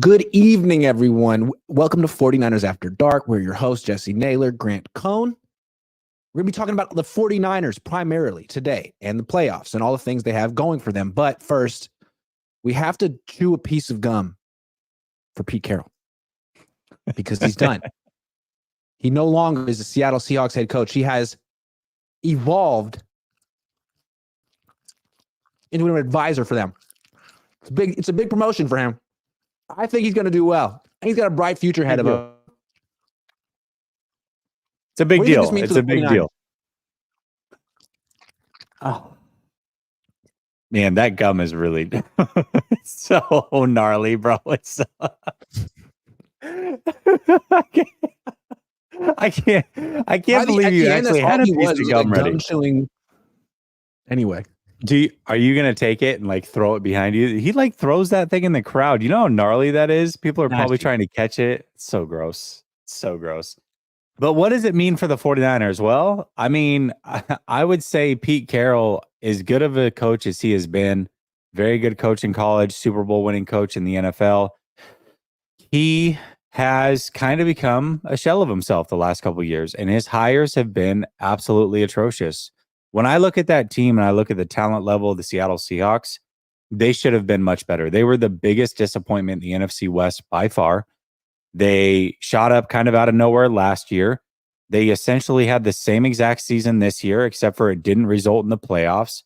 Good evening, everyone. Welcome to 49ers After Dark. We're your hosts, Jessie, Naylor, Grant, Cohn. We're going to be talking about the 49ers primarily today and the playoffs and all the things they have going for them. But first, we have to chew a piece of gum for Pete Carroll because he's done. He no longer is the Seattle Seahawks head coach. He has evolved into an advisor for them. It's a big promotion for him. I think he's going to do well. He's got a bright future ahead of him. It's a big deal. It's a big deal. Oh, man, that gum is really so gnarly, bro. It's I can't believe you actually had a piece of gum ready. Anyway. Are you gonna take it and like throw it behind you? He like throws that thing in the crowd. You know how gnarly that is? People are probably trying to catch it. It's so gross. So gross. But what does it mean for the 49ers? Well, I mean, I would say Pete Carroll, as good of a coach as he has been, very good coach in college, Super Bowl winning coach in the NFL. He has kind of become a shell of himself the last couple of years, and his hires have been absolutely atrocious. When I look at that team and I look at the talent level of the Seattle Seahawks, they should have been much better. They were the biggest disappointment in the NFC West by far. They shot up kind of out of nowhere last year. They essentially had the same exact season this year, except for it didn't result in the playoffs.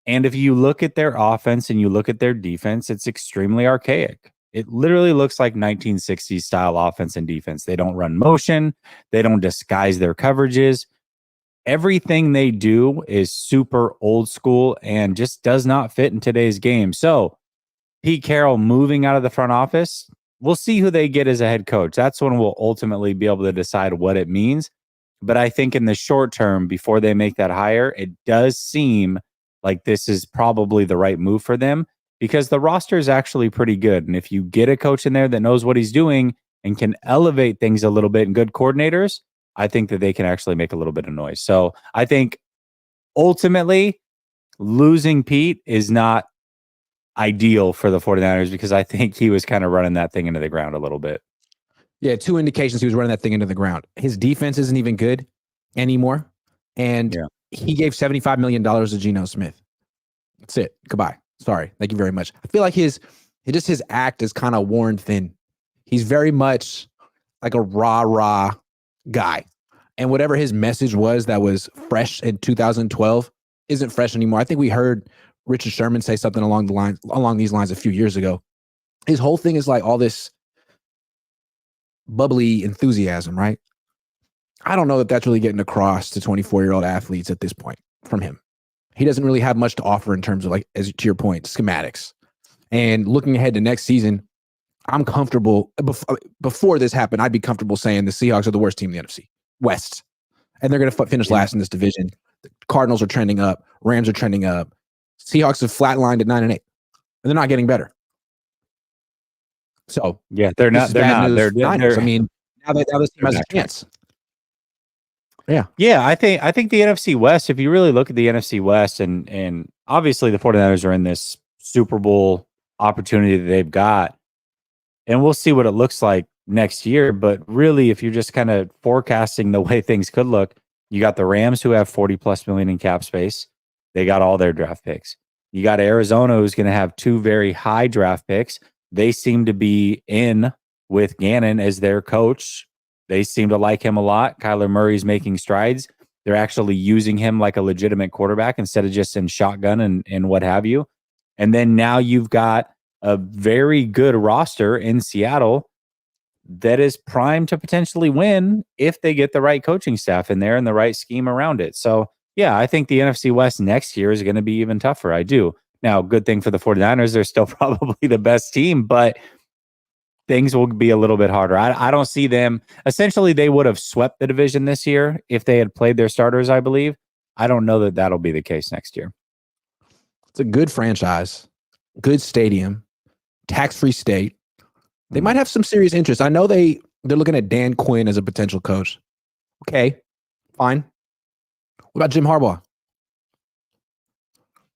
And if you look at their offense and you look at their defense, it's extremely archaic. It literally looks like 1960s style offense and defense. They don't run motion. They don't disguise their coverages. Everything they do is super old school and just does not fit in today's game. So Pete Carroll moving out of the front office, we'll see who they get as a head coach. That's when we'll ultimately be able to decide what it means. But I think in the short term, before they make that hire, it does seem like this is probably the right move for them because the roster is actually pretty good. And if you get a coach in there that knows what he's doing and can elevate things a little bit and good coordinators, I think that they can actually make a little bit of noise. So I think ultimately losing Pete is not ideal for the 49ers because I think he was kind of running that thing into the ground a little bit. Yeah, two indications he was running that thing into the ground. His defense isn't even good anymore. And he gave $75 million to Geno Smith. That's it. Goodbye. Sorry. Thank you very much. I feel like his act is kind of worn thin. He's very much like a rah-rah guy. And whatever his message was that was fresh in 2012 isn't fresh anymore. I think we heard Richard Sherman say something along these lines a few years ago. His whole thing is like all this bubbly enthusiasm, right? I don't know that that's really getting across to 24-year-old athletes at this point from him. He doesn't really have much to offer in terms of, like, as to your point, schematics. And looking ahead to next season, I'm comfortable. Before this happened, I'd be comfortable saying the Seahawks are the worst team in the NFC West. And they're going to finish last in this division. The Cardinals are trending up. Rams are trending up. Seahawks have flatlined at 9-8. And they're not getting better. So, yeah, they're not. They're I mean, now this team has a chance. Yeah. I think the NFC West, if you really look at the NFC West, and obviously the 49ers are in this Super Bowl opportunity that they've got. And we'll see what it looks like next year. But really, if you're just kind of forecasting the way things could look, you got the Rams who have 40+ million in cap space. They got all their draft picks. You got Arizona who's going to have 2 very high draft picks. They seem to be in with Gannon as their coach. They seem to like him a lot. Kyler Murray's making strides. They're actually using him like a legitimate quarterback instead of just in shotgun and what have you. And then now you've got a very good roster in Seattle that is primed to potentially win if they get the right coaching staff in there and the right scheme around it. So, yeah, I think the NFC West next year is going to be even tougher. I do. Now, good thing for the 49ers, they're still probably the best team, but things will be a little bit harder. I don't see them. Essentially, they would have swept the division this year if they had played their starters, I believe. I don't know that that'll be the case next year. It's a good franchise, good stadium, tax-free state. They might have some serious interest. I know they're looking at Dan Quinn as a potential coach. Okay, fine. What about Jim Harbaugh?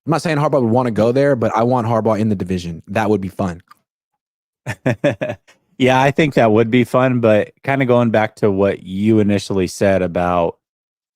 I'm not saying Harbaugh would want to go there, but I want Harbaugh in the division. That would be fun. Yeah, I think that would be fun, but kind of going back to what you initially said about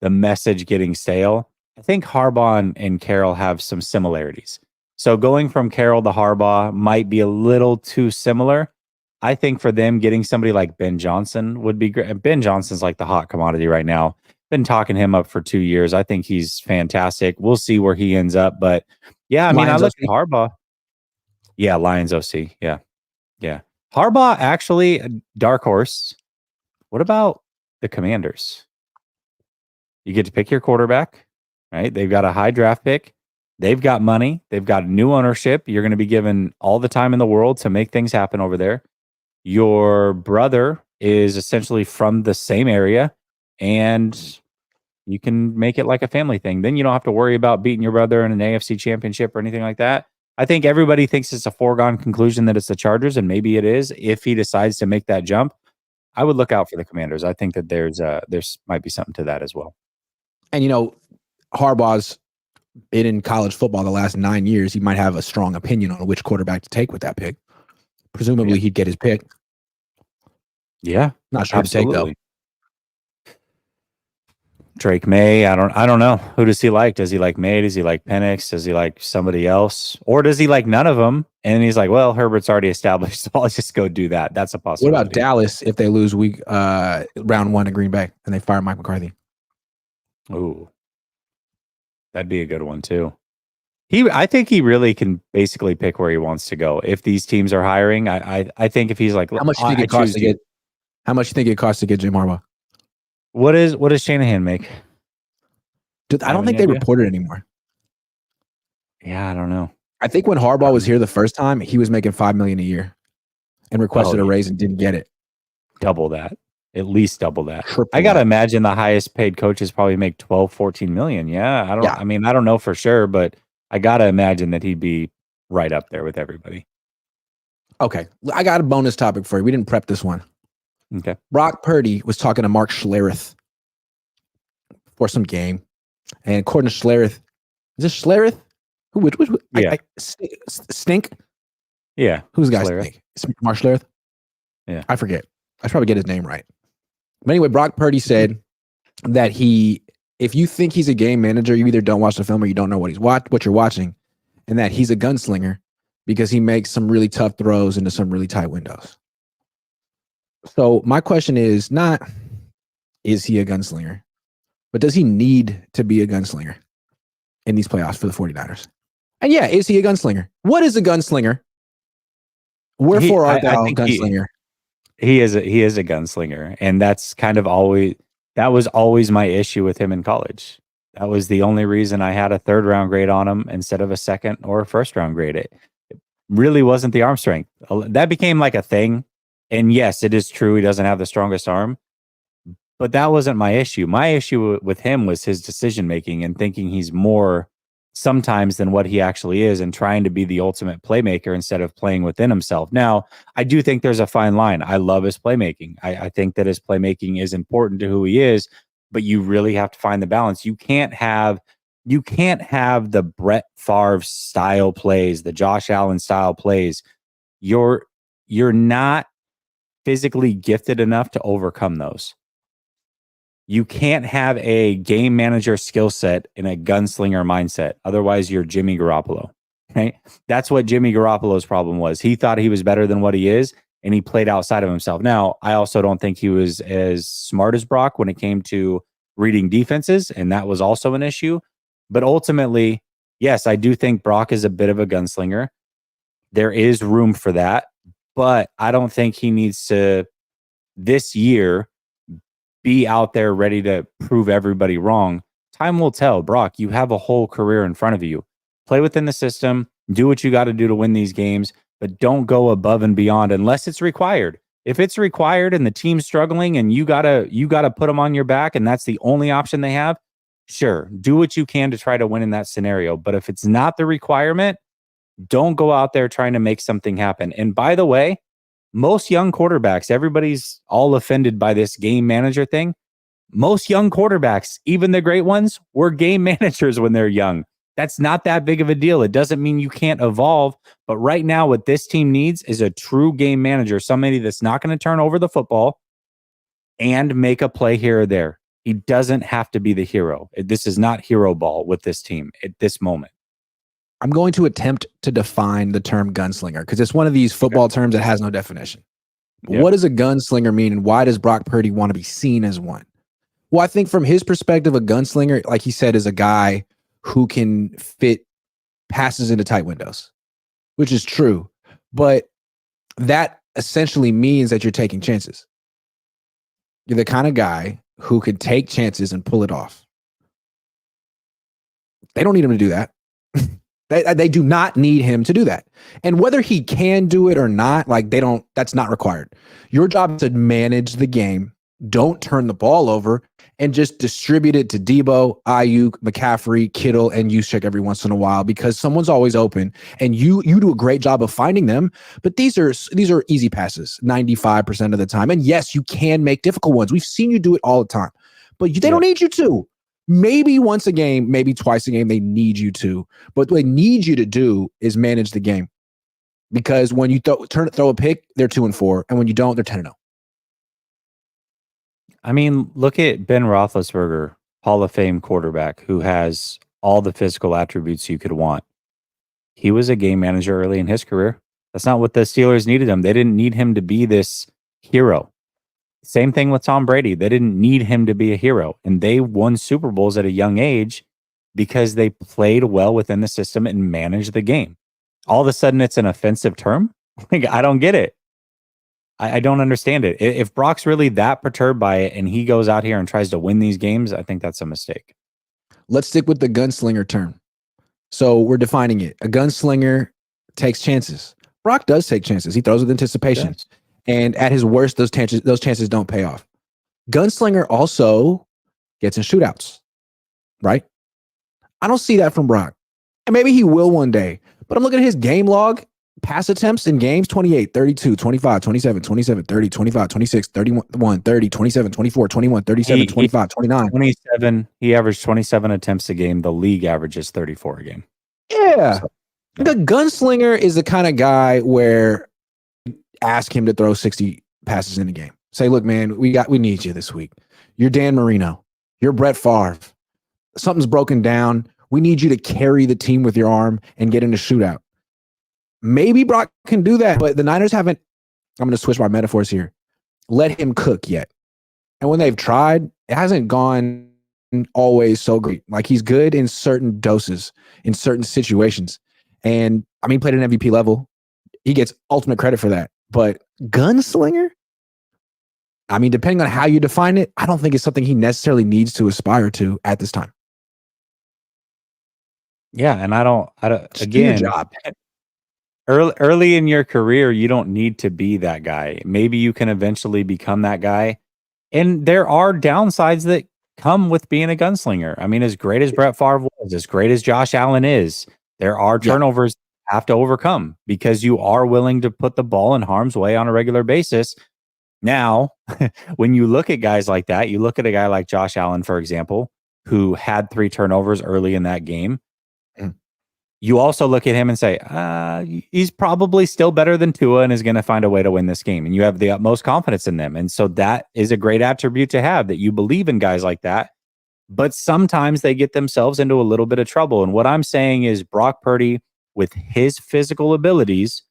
the message getting stale, I think Harbaugh and Carroll have some similarities. So going from Carroll to Harbaugh might be a little too similar. I think for them, getting somebody like Ben Johnson would be great. Ben Johnson's like the hot commodity right now. Been talking him up for 2 years. I think he's fantastic. We'll see where he ends up. But yeah, I mean, I look at Harbaugh. Yeah, Lions OC. Yeah. Yeah. Harbaugh, actually, a dark horse. What about the Commanders? You get to pick your quarterback, right? They've got a high draft pick. They've got money. They've got new ownership. You're going to be given all the time in the world to make things happen over there. Your brother is essentially from the same area, and you can make it like a family thing. Then you don't have to worry about beating your brother in an AFC championship or anything like that. I think everybody thinks it's a foregone conclusion that it's the Chargers, and maybe it is if he decides to make that jump. I would look out for the Commanders. I think that there's might be something to that as well. And, Harbaugh's been in college football the last 9 years. He might have a strong opinion on which quarterback to take with that pick. Presumably, he'd get his pick. Yeah, not sure absolutely. To take though. Drake May, I don't know. Who does he like? Does he like May? Does he like Penix? Does he like somebody else? Or does he like none of them? And he's like, well, Herbert's already established, so I'll just go do that. That's a possibility. What about Dallas if they lose round 1 to Green Bay and they fire Mike McCarthy? Ooh, that'd be a good one too. I think he really can basically pick where he wants to go. If these teams are hiring, I think if he's like, how much do you think it costs to get? How much do you think it costs to get Jim Harbaugh? What does Shanahan make? Dude, I don't think they report it anymore. Yeah, I don't know. I think when Harbaugh was here the first time, he was making $5 million a year, and requested a raise and didn't get it. Double that. At least double that. Triple I got to that. imagine the highest paid coaches probably make 12, 14 million. Yeah. I mean, I don't know for sure, but I got to imagine that he'd be right up there with everybody. Okay. I got a bonus topic for you. We didn't prep this one. Okay. Brock Purdy was talking to Mark Schlereth for some game. And according to Schlereth, is this Schlereth? Which yeah. Stink? Yeah. Who's the guy? Stink? Mark Schlereth? Yeah. I forget. I should probably get his name right. But anyway, Brock Purdy said that if you think he's a game manager, you either don't watch the film or you don't know what you're watching, and that he's a gunslinger because he makes some really tough throws into some really tight windows. So my question is not, is he a gunslinger, but does he need to be a gunslinger in these playoffs for the 49ers? And yeah, is he a gunslinger? What is a gunslinger? Wherefore art thou a gunslinger? He is a gunslinger, and that's kind of that was always my issue with him in college. That was the only reason I had a 3rd round grade on him instead of a 2nd or a 1st round grade. It really wasn't the arm strength. That became like a thing. And yes, it is true he doesn't have the strongest arm, but that wasn't my issue. My issue with him was his decision making and thinking he's more sometimes than what he actually is, and trying to be the ultimate playmaker instead of playing within himself. Now, I do think there's a fine line. I love his playmaking. I think that his playmaking is important to who he is, but you really have to find the balance. You can't have the Brett Favre style plays, the Josh Allen style plays. You're not physically gifted enough to overcome those. You can't have a game manager skill set and a gunslinger mindset. Otherwise, you're Jimmy Garoppolo, right? That's what Jimmy Garoppolo's problem was. He thought he was better than what he is, and he played outside of himself. Now, I also don't think he was as smart as Brock when it came to reading defenses, and that was also an issue. But ultimately, yes, I do think Brock is a bit of a gunslinger. There is room for that, but I don't think he needs to, this year, be out there ready to prove everybody wrong. Time will tell. Brock, you have a whole career in front of you. Play within the system, do what you got to do to win these games, but don't go above and beyond unless it's required. If it's required and the team's struggling and you gotta put them on your back and that's the only option they have, sure, do what you can to try to win in that scenario. But if it's not the requirement, don't go out there trying to make something happen. And by the way, most young quarterbacks, everybody's all offended by this game manager thing. Most young quarterbacks, even the great ones, were game managers when they're young. That's not that big of a deal. It doesn't mean you can't evolve. But right now, what this team needs is a true game manager, somebody that's not going to turn over the football and make a play here or there. He doesn't have to be the hero. This is not hero ball with this team at this moment. I'm going to attempt to define the term gunslinger because it's one of these football terms that has no definition. Yep. What does a gunslinger mean, and why does Brock Purdy want to be seen as one? Well, I think from his perspective, a gunslinger, like he said, is a guy who can fit passes into tight windows, which is true. But that essentially means that you're taking chances. You're the kind of guy who could take chances and pull it off. They don't need him to do that. They do not need him to do that. And whether he can do it or not, that's not required. Your job is to manage the game. Don't turn the ball over and just distribute it to Debo, Ayuk, McCaffrey, Kittle, and Juszczyk every once in a while because someone's always open and you do a great job of finding them. But these are easy passes 95% of the time. And yes, you can make difficult ones. We've seen you do it all the time, but they don't need you to. Maybe once a game, maybe twice a game, they need you to. But what they need you to do is manage the game. Because when you throw a pick, they're 2-4. And when you don't, they're 10-0. I mean, look at Ben Roethlisberger, Hall of Fame quarterback, who has all the physical attributes you could want. He was a game manager early in his career. That's not what the Steelers needed him. They didn't need him to be this hero. Same thing with Tom Brady. They didn't need him to be a hero. And they won Super Bowls at a young age because they played well within the system and managed the game. All of a sudden, it's an offensive term? I don't get it. I don't understand it. If Brock's really that perturbed by it and he goes out here and tries to win these games, I think that's a mistake. Let's stick with the gunslinger term. So we're defining it. A gunslinger takes chances. Brock does take chances. He throws with anticipation. Yes. And at his worst, those chances don't pay off. Gunslinger also gets in shootouts, right? I don't see that from Brock. And maybe he will one day. But I'm looking at his game log. Pass attempts in games 28, 32, 25, 27, 27, 30, 25, 26, 31, 30, 27, 24, 21, 37, 25, 29. 27. He averaged 27 attempts a game. The league averages 34 a game. Yeah. So, the gunslinger is the kind of guy where ask him to throw 60 passes in a game. Say, look, man, we need you this week. You're Dan Marino. You're Brett Favre. Something's broken down. We need you to carry the team with your arm and get in a shootout. Maybe Brock can do that, but the Niners haven't, I'm going to switch my metaphors here, let him cook yet. And when they've tried, it hasn't gone always so great. Like, he's good in certain doses, in certain situations. And I mean, played at an MVP level. He gets ultimate credit for that. But gunslinger? I mean, depending on how you define it, I don't think it's something he necessarily needs to aspire to at this time. Yeah, and I don't just again, do your job. Early in your career, you don't need to be that guy. Maybe you can eventually become that guy. And there are downsides that come with being a gunslinger. I mean, as great as Brett Favre was, as great as Josh Allen is, there are turnovers you have to overcome because you are willing to put the ball in harm's way on a regular basis. Now, when you look at guys like that, you look at a guy like Josh Allen, for example, who had 3 turnovers early in that game. You also look at him and say, he's probably still better than Tua and is going to find a way to win this game. And you have the utmost confidence in them. And so that is a great attribute to have, that you believe in guys like that. But sometimes they get themselves into a little bit of trouble. And what I'm saying is Brock Purdy, with his physical abilities,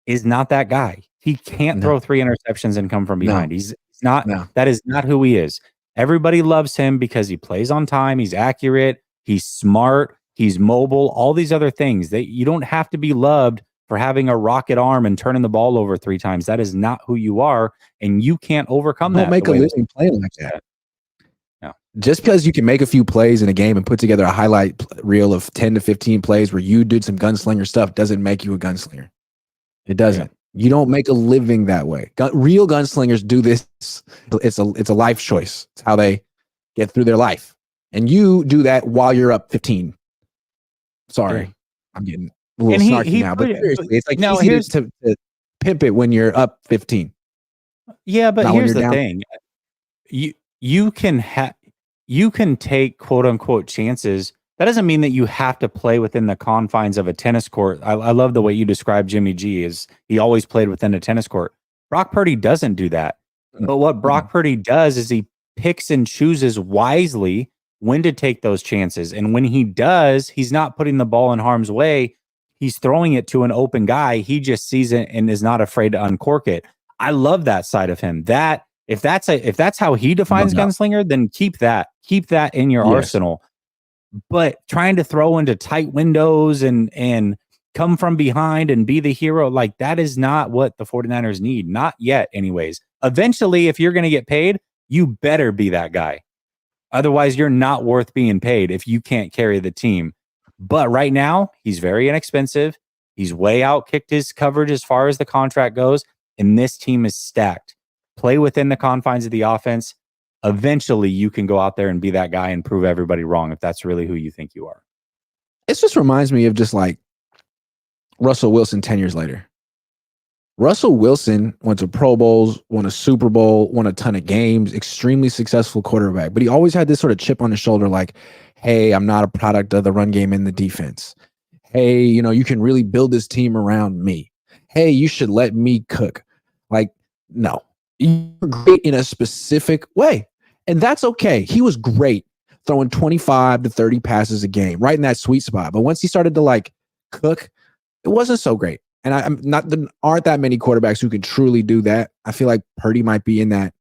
is not that guy. He can't throw 3 interceptions and come from behind. He's not. That is not who he is. Everybody loves him because he plays on time. He's accurate. He's smart. He's mobile, all these other things that you don't have to be loved for having a rocket arm and turning the ball over 3 times. That is not who you are. And you can't overcome that. Don't make a living playing like that. No. Just because you can make a few plays in a game and put together a highlight reel of 10 to 15 plays where you did some gunslinger stuff doesn't make you a gunslinger. It doesn't. Yeah. You don't make a living that way. Real gunslingers do this. It's a life choice. It's how they get through their life. And you do that while you're up 15. Sorry, I'm getting a little snarky now, but seriously, it's like easy to pimp it when you're up 15. Yeah, but here's the thing: you can take quote unquote chances That doesn't mean that you have to play within the confines of a tennis court. I love the way you describe Jimmy G. Is he always played within a tennis court? Brock Purdy doesn't do that. But what Brock Purdy does is he picks and chooses wisely when to take those chances. And when he does, he's not putting the ball in harm's way. He's throwing it to an open guy. He just sees it and is not afraid to uncork it. I love that side of him. That if that's how he defines gunslinger, then keep that in your arsenal. But trying to throw into tight windows and come from behind and be the hero, like that is not what the 49ers need. Not yet, anyways. Eventually, if you're going to get paid, you better be that guy. Otherwise, you're not worth being paid if you can't carry the team. But right now, he's very inexpensive. He's way outkicked his coverage as far as the contract goes. And this team is stacked. Play within the confines of the offense. Eventually, you can go out there and be that guy and prove everybody wrong if that's really who you think you are. It just reminds me of just like Russell Wilson 10 years later. Russell Wilson went to Pro Bowls, won a Super Bowl, won a ton of games, extremely successful quarterback. But he always had this sort of chip on his shoulder like, hey, I'm not a product of the run game and the defense. Hey, you can really build this team around me. Hey, you should let me cook. Like, no. You're great in a specific way. And that's okay. He was great throwing 25 to 30 passes a game, right in that sweet spot. But once he started to like cook, it wasn't so great. And there aren't that many quarterbacks who can truly do that. I feel like Purdy might be in that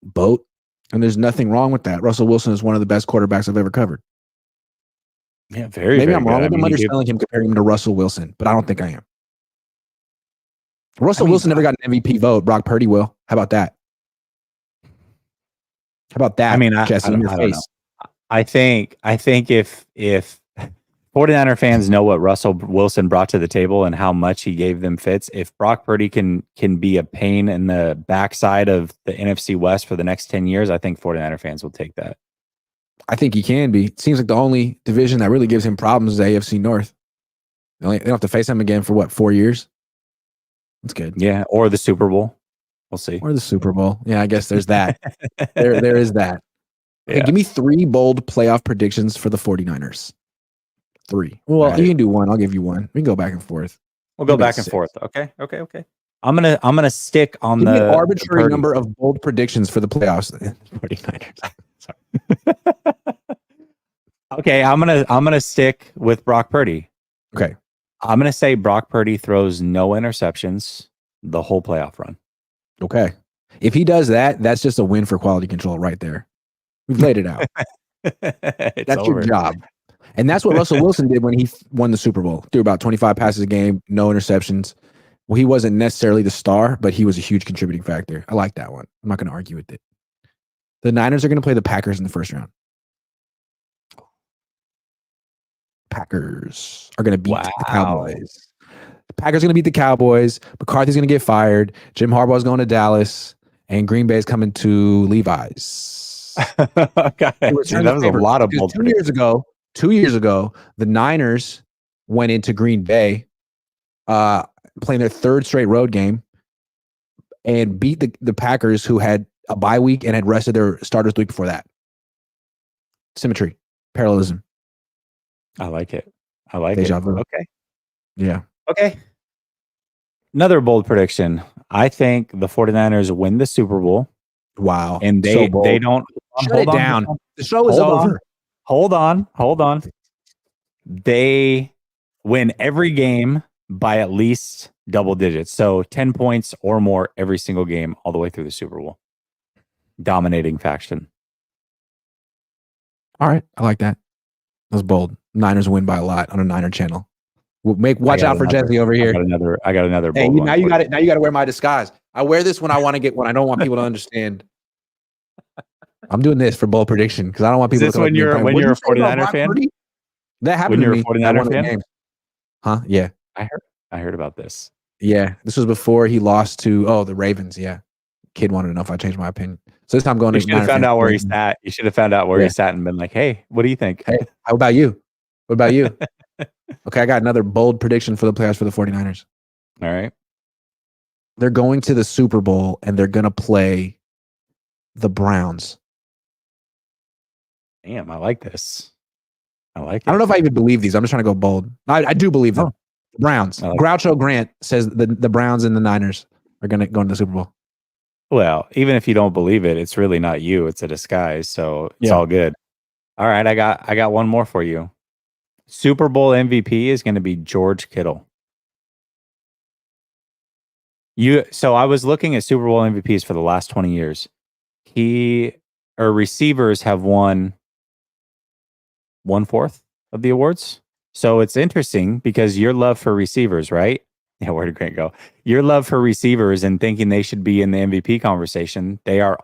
boat, and there's nothing wrong with that. Russell Wilson is one of the best quarterbacks I've ever covered. Yeah, Maybe I'm wrong. I'm underselling him, comparing him to Russell Wilson, but I don't think I am. Russell Wilson never got an MVP vote. Brock Purdy will. How about that? How about that? Jessie, in your face. I think if 49er fans know what Russell Wilson brought to the table and how much he gave them fits, if Brock Purdy can be a pain in the backside of the NFC West for the next 10 years, I think 49er fans will take that. I think he can be. It seems like the only division that really gives him problems is the AFC North. They don't have to face him again for 4 years? That's good. Yeah, or the Super Bowl. We'll see. Or the Super Bowl. Yeah, I guess there's that. there is that. Yeah. Hey, give me 3 bold playoff predictions for the 49ers. 3. Well, right. You can do 1. I'll give you 1. We can go back and forth. We'll go back and forth. Okay. I'm gonna stick on give the me an arbitrary number of bold predictions for the playoffs. 49ers. Sorry. Okay, I'm gonna stick with Brock Purdy. Okay. I'm gonna say Brock Purdy throws no interceptions the whole playoff run. Okay. If he does that, that's just a win for quality control right there. We've laid it out. That's your job. And that's what Russell Wilson did when he won the Super Bowl. Threw about 25 passes a game, no interceptions. Well, he wasn't necessarily the star, but he was a huge contributing factor. I like that one. I'm not going to argue with it. The Niners are going to play the Packers in the first round. Packers are going to beat the Cowboys. The Packers are going to beat the Cowboys. McCarthy's going to get fired. Jim Harbaugh's going to Dallas. And Green Bay's coming to Levi's. Okay. Dude, that was a lot of bold. 2 years ago, the Niners went into Green Bay, playing their 3rd straight road game, and beat the Packers, who had a bye week and had rested their starters the week before that. Symmetry, parallelism. I like it. Deja vu. Okay. Yeah. Okay. Another bold prediction. I think the 49ers win the Super Bowl. Wow. And they don't shut it down. The show is over. Hold on. They win every game by at least double digits. So 10 points or more every single game all the way through the Super Bowl. Dominating faction. All right. I like that. That was bold. Niners win by a lot on a Niner channel. Watch out for Jessie over here. I got another bold one. Now you got it. Now you got to wear my disguise. I wear this when I don't want people to understand. I'm doing this for bold prediction because I don't want people to. When you're a 49er fan? That happened to me. When you're a 49er fan? Huh? Yeah. I heard about this. Yeah. This was before he lost to the Ravens. Yeah. Kid wanted to know if I changed my opinion. So this time I'm going to. You should have found out where he sat. You should have found out where he sat and been like, "Hey, what do you think? Hey, how about you? What about you?" Okay, I got another bold prediction for the playoffs for the 49ers. All right. They're going to the Super Bowl and they're going to play the Browns. Damn, I like this. I like it. I don't know if I even believe these. I'm just trying to go bold. I do believe them. Browns. Like Groucho Grant says the Browns and the Niners are going to go into the Super Bowl. Well, even if you don't believe it, it's really not you. It's a disguise. So it's all good. All right. I got one more for you. Super Bowl MVP is going to be George Kittle. So I was looking at Super Bowl MVPs for the last 20 years. Receivers have won 1/4 of the awards. So it's interesting because your love for receivers, right? Yeah, where did Grant go? Your love for receivers and thinking they should be in the MVP conversation, they are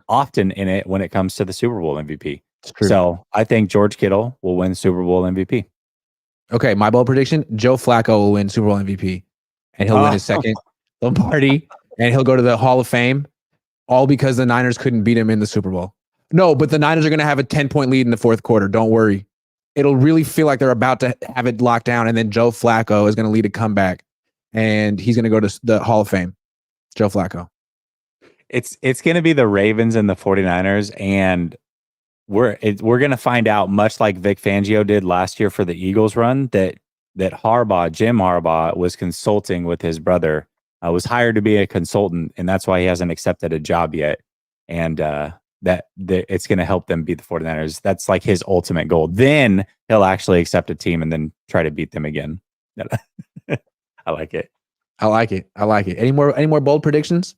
often in it when it comes to the Super Bowl MVP. So I think George Kittle will win Super Bowl MVP. Okay, my bold prediction, Joe Flacco will win Super Bowl MVP. And he'll win his second Lombardi, and he'll go to the Hall of Fame, all because the Niners couldn't beat him in the Super Bowl. No, but the Niners are going to have a 10-point lead in the fourth quarter. Don't worry. It'll really feel like they're about to have it locked down, and then Joe Flacco is going to lead a comeback, and he's going to go to the Hall of Fame. Joe Flacco. It's going to be the Ravens and the 49ers, and we're going to find out, much like Vic Fangio did last year for the Eagles run, that Jim Harbaugh was consulting with his brother, was hired to be a consultant, and that's why he hasn't accepted a job yet. And that it's going to help them beat the 49ers. That's like his ultimate goal. Then he'll actually accept a team and then try to beat them again. I like it. I like it. Any more bold predictions?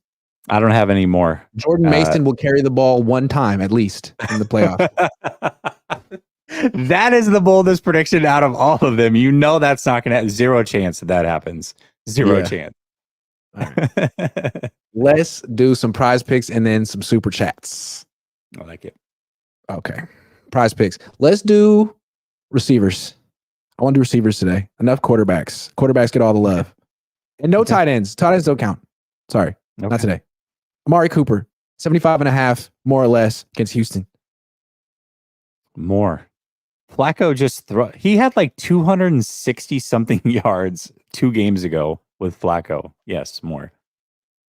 I don't have any more. Jordan Mason will carry the ball one time at least in the playoffs. That is the boldest prediction out of all of them. You know that's not going to have zero chance that happens. Zero chance. Right. Let's do some prize picks and then some super chats. I like it. Okay. Prize picks. Let's do receivers. I want to do receivers today. Enough quarterbacks. Quarterbacks get all the love. And no tight ends. Tight ends don't count. Sorry. Not today. Amari Cooper, 75.5, more or less, against Houston. More. Flacco he had like 260 something yards 2 games ago with Flacco. Yes, more.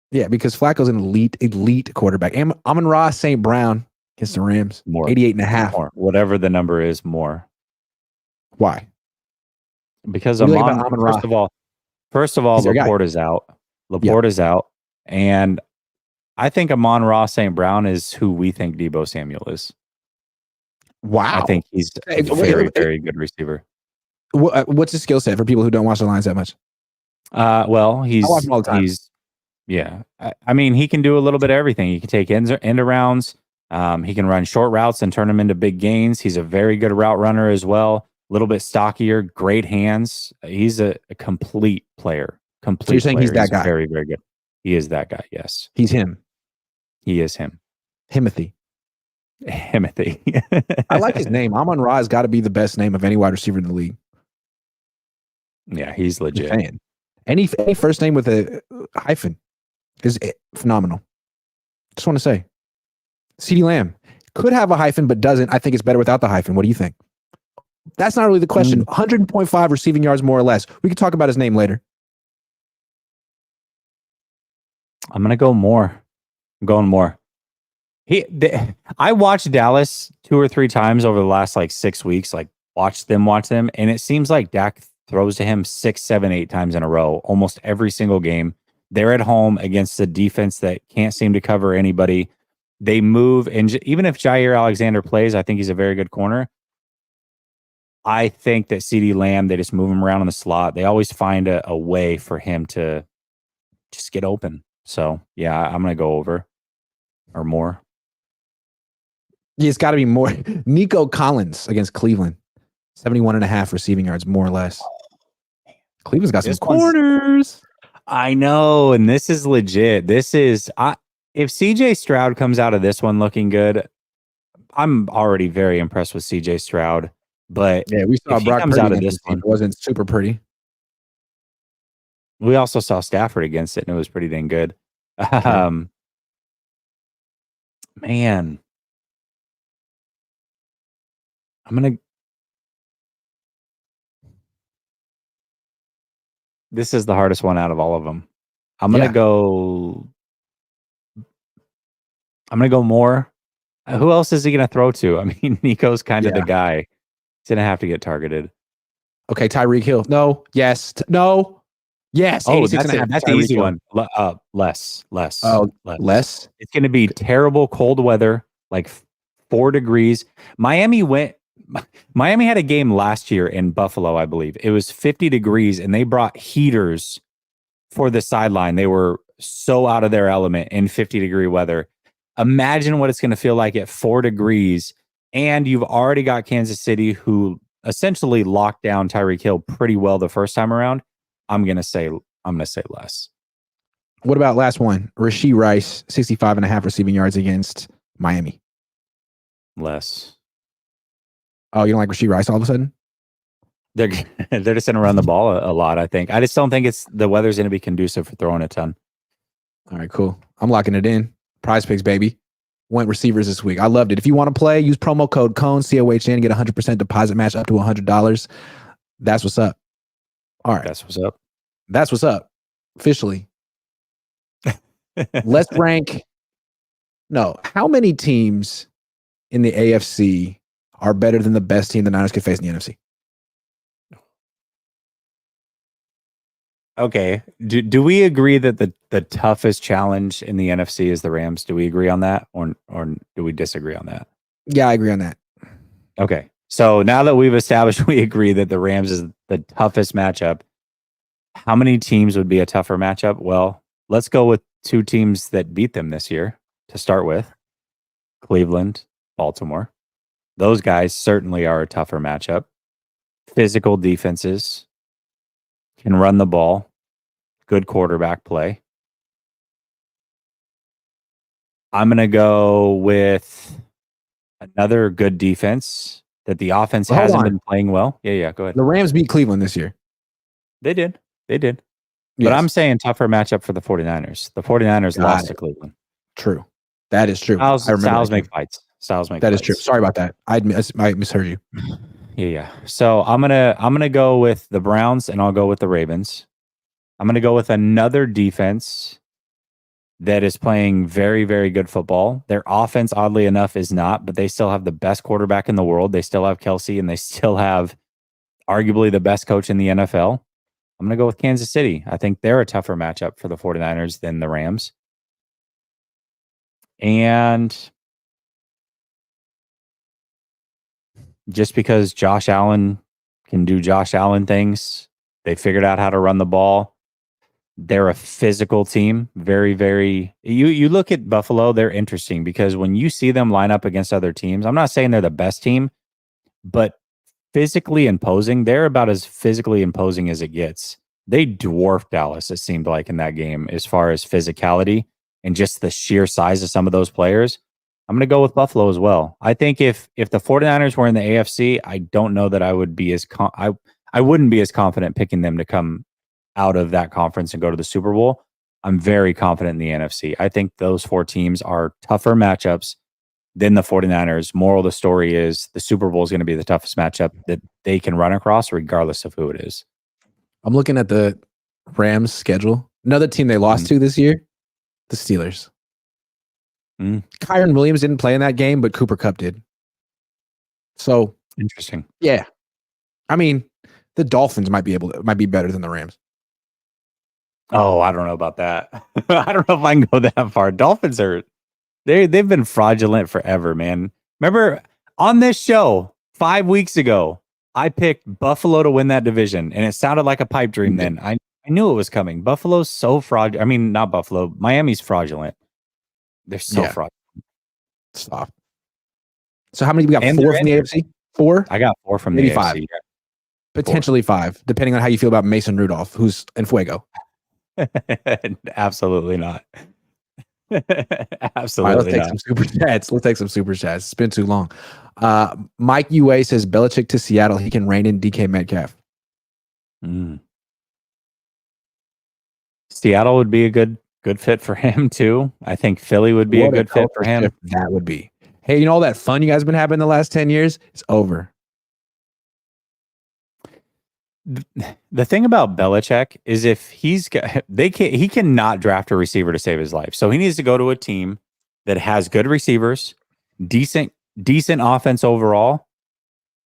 Yeah, because Flacco's an elite quarterback. Amon-Ra St. Brown against the Rams. More. 88.5. More. Whatever the number is, more. Why? Because first of all, Laporte is out. Laporte is out. And I think Amon-Ra St. Brown is who we think Deebo Samuel is. Wow. I think he's a very, very good receiver. What's his skill set for people who don't watch the lines that much? Well, I watch him all the time. I mean, he can do a little bit of everything. He can take end arounds. He can run short routes and turn them into big gains. He's a very good route runner as well. A little bit stockier, great hands. He's a complete player. So you're saying he's that guy? Very, very good. He is that guy. Yes, he's him. He is him. Himothy. I like his name. Amon-Ra has got to be the best name of any wide receiver in the league. Yeah, he's legit. Any first name with a hyphen is phenomenal. Just want to say, CeeDee Lamb could have a hyphen but doesn't. I think it's better without the hyphen. What do you think? That's not really the question. 100.5 receiving yards, more or less. We can talk about his name later. I'm gonna go more. I'm going more. I watched Dallas 2 or 3 times over the last 6 weeks. Watch them, and it seems like Dak throws to him 6, 7, 8 times in a row, almost every single game. They're at home against a defense that can't seem to cover anybody. They move, and even if Jair Alexander plays, I think he's a very good corner. I think that CeeDee Lamb, they just move him around in the slot. They always find a way for him to just get open. So, yeah, I'm going to go over or more. Yeah, it's got to be more. Nico Collins against Cleveland. 71.5 receiving yards, more or less. Cleveland's got some corners. I know, and this is legit. This is if CJ Stroud comes out of this one looking good, I'm already very impressed with CJ Stroud. But yeah, we saw Brock Purdy out of this one. It wasn't super pretty. We also saw Stafford against it, and it was pretty dang good. Man, this is the hardest one out of all of them. I'm gonna go more. Who else is he gonna throw to? I mean, Nico's kind of the guy. He's going to have to get targeted. Okay, Tyreek Hill. No. Yes. No. Yes. Oh, that's the easy one. Less. Oh, less. It's going to be terrible cold weather, like 4 degrees. Miami had a game last year in Buffalo, I believe. It was 50 degrees, and they brought heaters for the sideline. They were so out of their element in 50-degree weather. Imagine what it's going to feel like at 4 degrees, and you've already got Kansas City, who essentially locked down Tyreek Hill pretty well the first time around. I'm gonna say less. What about last one? Rashee Rice, 65.5 receiving yards against Miami. Less. Oh, you don't like Rashee Rice all of a sudden? They're just gonna run the ball a lot, I think. I just don't think the weather's gonna be conducive for throwing a ton. All right, cool. I'm locking it in. Prize Picks, baby. Went receivers this week. I loved it. If you want to play, use promo code Cohn, COHN, get 100% deposit match up to $100. That's what's up. All right. That's what's up. That's what's up. Officially. Let's rank. No. How many teams in the AFC are better than the best team the Niners could face in the NFC? Okay. Do we agree that the toughest challenge in the NFC is the Rams? Do we agree on that, or do we disagree on that? Yeah, I agree on that. Okay. So now that we've established we agree that the Rams is the toughest matchup, how many teams would be a tougher matchup? Well, let's go with 2 teams that beat them this year to start with. Cleveland, Baltimore. Those guys certainly are a tougher matchup. Physical defenses, can run the ball, good quarterback play. I'm going to go with another good defense that the offense hasn't been playing well. Yeah, go ahead. The Rams beat Cleveland this year. They did. Yes. But I'm saying tougher matchup for the 49ers. The 49ers lost to Cleveland. True. That is true. Styles make fights. That is true. Sorry about that. I misheard you. Yeah. So I'm gonna go with the Browns, and I'll go with the Ravens. I'm gonna go with another defense that is playing very, very good football. Their offense, oddly enough, is not, but they still have the best quarterback in the world. They still have Kelsey, and they still have arguably the best coach in the NFL. I'm gonna go with Kansas City. I think they're a tougher matchup for the 49ers than the Rams. And just because Josh Allen can do Josh Allen things, they figured out how to run the ball. They're a physical team. Very, very. You look at Buffalo, they're interesting because when you see them line up against other teams, I'm not saying they're the best team, but physically imposing, they're about as physically imposing as it gets. They dwarfed Dallas, it seemed like, in that game as far as physicality and just the sheer size of some of those players. I'm going to go with Buffalo as well. I think if the 49ers were in the AFC, I don't know that I would be as I wouldn't be as confident picking them to come out of that conference and go to the Super Bowl. I'm very confident in the NFC. I think those 4 teams are tougher matchups than the 49ers. Moral of the story is the Super Bowl is going to be the toughest matchup that they can run across regardless of who it is. I'm looking at the Rams schedule. Another team they lost to this year, the Steelers. Kyron Williams didn't play in that game, but Cooper Kupp did. So interesting. Yeah. I mean, the Dolphins might be better than the Rams. Oh, I don't know about that. I don't know if I can go that far. Dolphins they've been fraudulent forever, man. Remember on this show 5 weeks ago, I picked Buffalo to win that division, and it sounded like a pipe dream then. I knew it was coming. Buffalo's so fraudulent. I mean, not Buffalo. Miami's fraudulent. They're so fraudulent. Stop. So how many we got? 4 from the AFC? 4? I got 4 from maybe the 5. AFC. Potentially 5, depending on how you feel about Mason Rudolph, who's in Fuego. Absolutely not. Absolutely All right, let's take some super chats. It's been too long. Mike UA says Belichick to Seattle. He can rein in DK Metcalf. Seattle would be a good fit for him too. I think Philly would be a good fit for him. That would be. Hey, you know all that fun you guys have been having the last 10 years? It's over. The thing about Belichick is if he cannot draft a receiver to save his life. So he needs to go to a team that has good receivers, decent offense overall,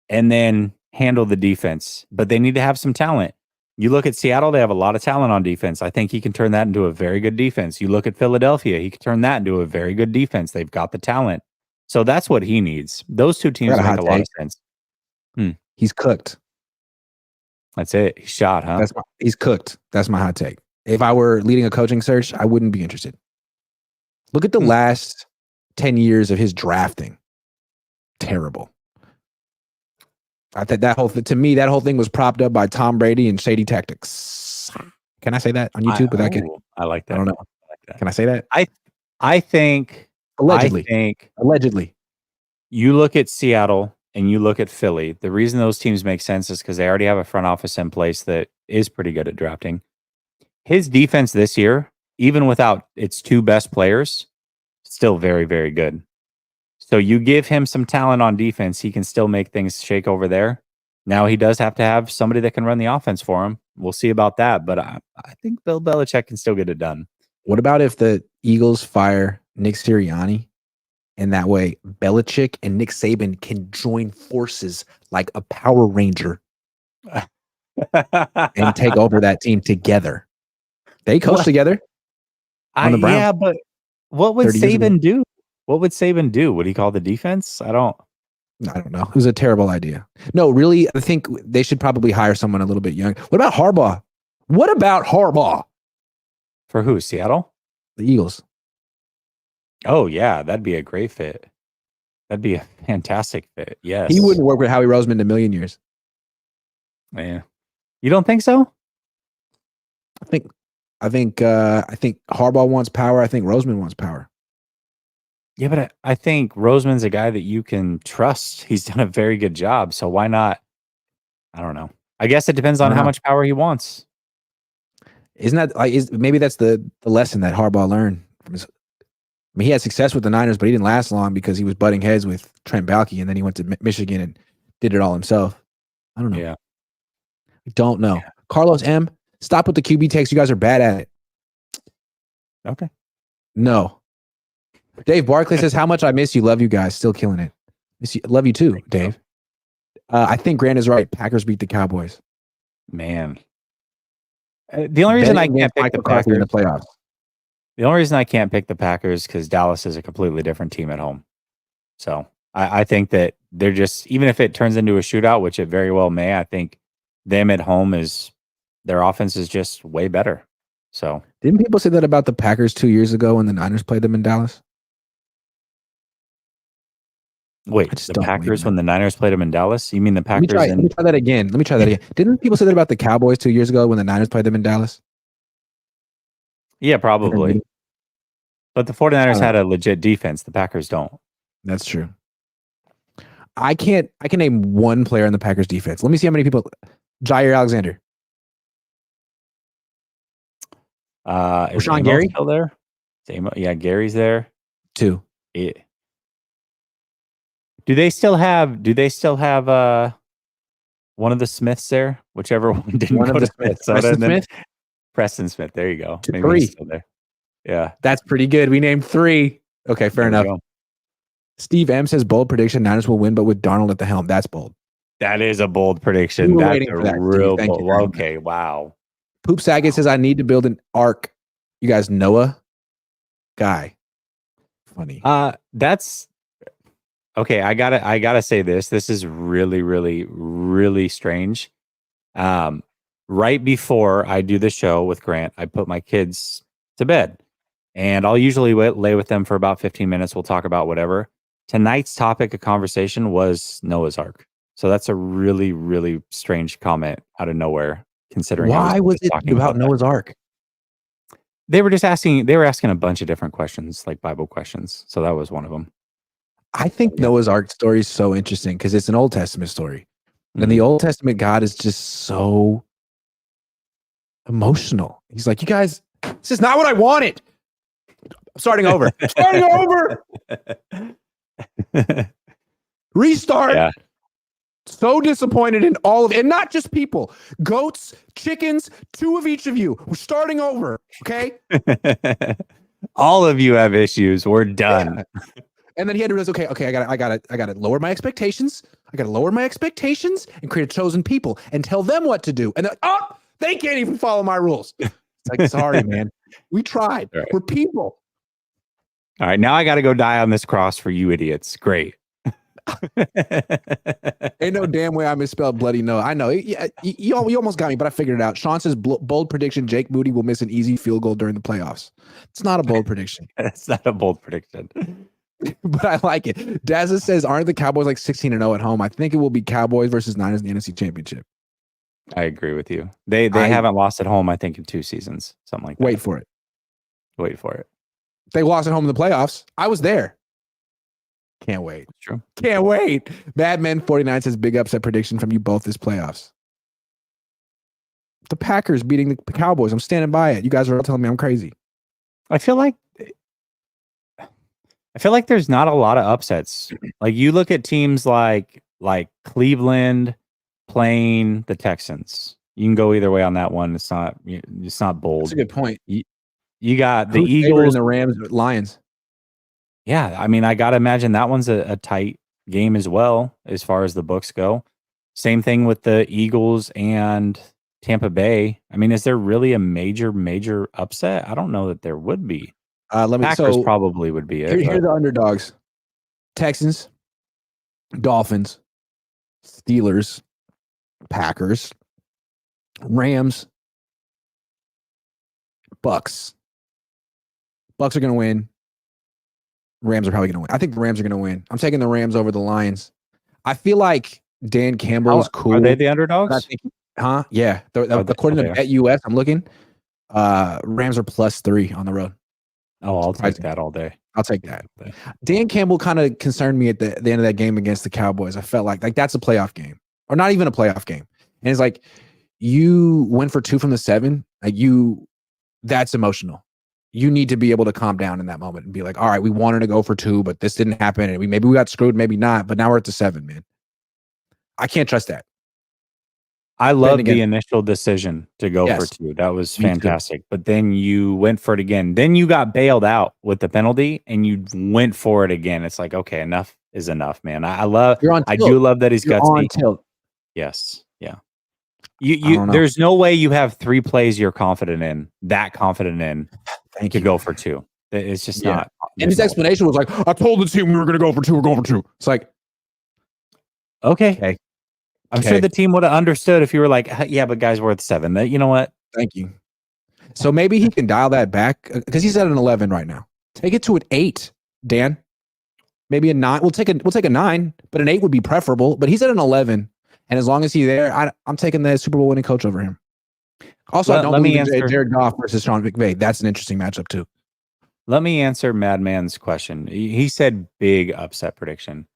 and then handle the defense. But they need to have some talent. You look at Seattle, they have a lot of talent on defense. I think he can turn that into a very good defense. You look at Philadelphia, he can turn that into a very good defense. They've got the talent. So that's what he needs. Those two teams make a lot of sense. He's cooked. That's it. He's shot, huh? He's cooked. That's my hot take. If I were leading a coaching search, I wouldn't be interested. Look at the last 10 years of his drafting. Terrible. I think that whole thing was propped up by Tom Brady and shady tactics. Can I say that on YouTube? I like that. I don't know. I like that. Can I say that? I think allegedly. You look at Seattle and you look at Philly. The reason those teams make sense is because they already have a front office in place that is pretty good at drafting. His defense this year, even without its two best players, still very, very good. So you give him some talent on defense, he can still make things shake over there. Now he does have to have somebody that can run the offense for him. We'll see about that, but I think Bill Belichick can still get it done. What about if the Eagles fire Nick Sirianni, and that way Belichick and Nick Saban can join forces like a Power Ranger and take over that team together? They coach together on the Browns. Yeah, but what would Saban do? What would Saban do? Would he call the defense? I don't know. It was a terrible idea. No, really, I think they should probably hire someone a little bit young. What about Harbaugh? For who? Seattle? The Eagles. Oh, yeah. That'd be a great fit. That'd be a fantastic fit. Yes. He wouldn't work with Howie Roseman in a million years. Yeah. You don't think so? I think Harbaugh wants power. I think Roseman wants power. Yeah, but I think Roseman's a guy that you can trust. He's done a very good job. So why not? I don't know. I guess it depends on how much power he wants. Isn't that maybe that's the lesson that Harbaugh learned from his? I mean, he had success with the Niners, but he didn't last long because he was butting heads with Trent Baalke, and then he went to Michigan and did it all himself. I don't know. Yeah, I don't know. Yeah. Carlos M, stop with the QB takes. You guys are bad at it. Okay. No. Dave Barkley says, "How much I miss you. Love you guys. Still killing it. Miss you. Love you too, Dave." I think Grant is right. Packers beat the Cowboys. Man. The only reason I can't pick the Packers in the playoffs. The only reason I can't pick the Packers because Dallas is a completely different team at home. So I think that they're just, even if it turns into a shootout, which it very well may, I think them at home their offense is just way better. So didn't people say that about the Packers 2 years ago when the Niners played them in Dallas? Wait, the Packers when the Niners played them in Dallas? You mean the Packers? Let me try that again. Didn't people say that about the Cowboys 2 years ago when the Niners played them in Dallas? Yeah, probably. But the 49ers had a legit defense. The Packers don't. That's true. I can name one player on the Packers defense. Let me see how many people. Jair Alexander. Rashawn Gary still there? Yeah, Gary's there. 2. Yeah. Do they still have one of the Smiths there? Whichever one didn't go to Smith. Preston Smith. There you go. Maybe he's still there. Yeah. That's pretty good. We named 3. Okay, fair enough. Steve M says bold prediction, Niners will win, but with Darnold at the helm. That's bold. That is a bold prediction. That's a real bold. Okay, wow. Poop Saget says I need to build an ark. You guys, Noah guy. Funny. That's okay. I gotta say this. This is really, really, really strange. Right before I do the show with Grant, I put my kids to bed, and I'll usually lay with them for about 15 minutes. We'll talk about whatever. Tonight's topic of conversation was Noah's Ark. So that's a really, really strange comment out of nowhere, considering why was it about Noah's Ark? They were asking a bunch of different questions, like Bible questions. So that was one of them. I think Noah's Ark story is so interesting because it's an Old Testament story. And the Old Testament God is just so emotional. He's like, you guys, this is not what I wanted. I'm starting over. Restart. Yeah. So disappointed in all of it. And not just people. Goats, chickens, 2 of each of you. We're starting over. Okay? All of you have issues. We're done. Yeah. And then he had to realize, okay, I gotta lower my expectations. I got to lower my expectations and create a chosen people and tell them what to do. And they're like, oh, they can't even follow my rules. It's like, sorry, man. We tried. Right. We're people. All right. Now I got to go die on this cross for you idiots. Great. Ain't no damn way I misspelled bloody no. I know. You almost got me, but I figured it out. Sean says bold prediction: Jake Moody will miss an easy field goal during the playoffs. It's not a bold prediction. It's not a bold prediction. But I like it. Dazza says, aren't the Cowboys like 16-0 at home? I think it will be Cowboys versus Niners in the NFC Championship. I agree with you. They haven't lost at home, I think, in 2 seasons. Something like that. Wait for it. Wait for it. They lost at home in the playoffs. I was there. Can't wait. That's true. Can't wait. Madman 49 says big upset prediction from you both this playoffs. The Packers beating the Cowboys. I'm standing by it. You guys are all telling me I'm crazy. I feel like there's not a lot of upsets. Like you look at teams like Cleveland playing the Texans. You can go either way on that one. It's not bold. That's a good point. You got the Eagles and the Rams, Lions. Yeah, I mean, I got to imagine that one's a tight game as well, as far as the books go. Same thing with the Eagles and Tampa Bay. I mean, is there really a major upset? I don't know that there would be. Packers probably would be it. Here are the underdogs. Texans, Dolphins, Steelers, Packers, Rams, Bucks. Bucks are going to win. Rams are probably going to win. I think the Rams are going to win. I'm taking the Rams over the Lions. I feel like Dan Campbell is cool. Are they the underdogs? Yeah. According to BetUS, I'm looking. Rams are +3 on the road. Oh, I'll take that all day. I'll take that. Dan Campbell kind of concerned me at the end of that game against the Cowboys. I felt like that's a playoff game, or not even a playoff game. And it's like, you went for 2 from the 7. That's emotional. You need to be able to calm down in that moment and be like, all right, we wanted to go for 2, but this didn't happen. And maybe we got screwed, maybe not, but now we're at the 7, man. I can't trust that. I love the initial decision to go for 2. That was fantastic. But then you went for it again. Then you got bailed out with the penalty and you went for it again. It's like, okay, enough is enough, man. I do love that he's gutsy. On tilt. Yes. Yeah. There's no way you have 3 plays you're confident in to go for 2. It's just not. And his explanation was like, I told the team we were going to go for 2. We're going for 2. It's like, okay. I'm sure the team would have understood if you were like, yeah, but guys, we're at 7. You know what? Thank you. So maybe he can dial that back because he's at an 11 right now. Take it to an 8, Dan. Maybe a 9. We'll take a 9, but an 8 would be preferable. But he's at an 11. And as long as he's there, I'm taking the Super Bowl winning coach over him. Also, I don't believe in Jared Goff versus Sean McVay. That's an interesting matchup too. Let me answer Madman's question. He said big upset prediction.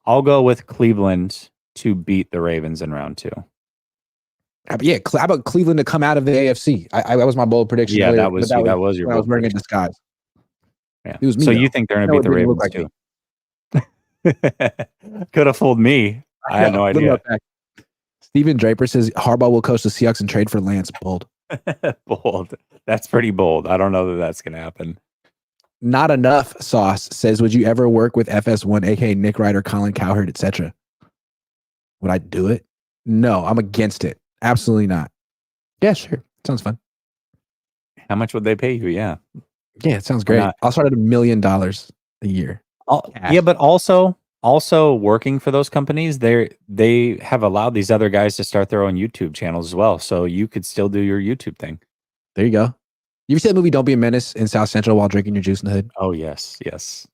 I'll go with Cleveland to beat the Ravens in round 2. Yeah, how about Cleveland to come out of the AFC? I that was my bold prediction. Yeah, earlier, that was your. I was wearing a disguise. Yeah. It was me, so you think they're going to beat the Ravens too? Could have fooled me. I had no idea. Steven Draper says Harbaugh will coach the Seahawks and trade for Lance. Bold. Bold. That's pretty bold. I don't know that that's going to happen. Not enough sauce says, would you ever work with FS1, aka Nick Ryder, Colin Cowherd, etc.? Would I do it? No, I'm against it. Absolutely not. Yeah, sure. Sounds fun. How much would they pay you? Yeah. Yeah, it sounds great. I'll start at $1 million a year. Yeah, but also working for those companies, they have allowed these other guys to start their own YouTube channels as well. So you could still do your YouTube thing. There you go. You ever see that movie Don't Be a Menace in South Central while drinking your juice in the hood? Oh, yes.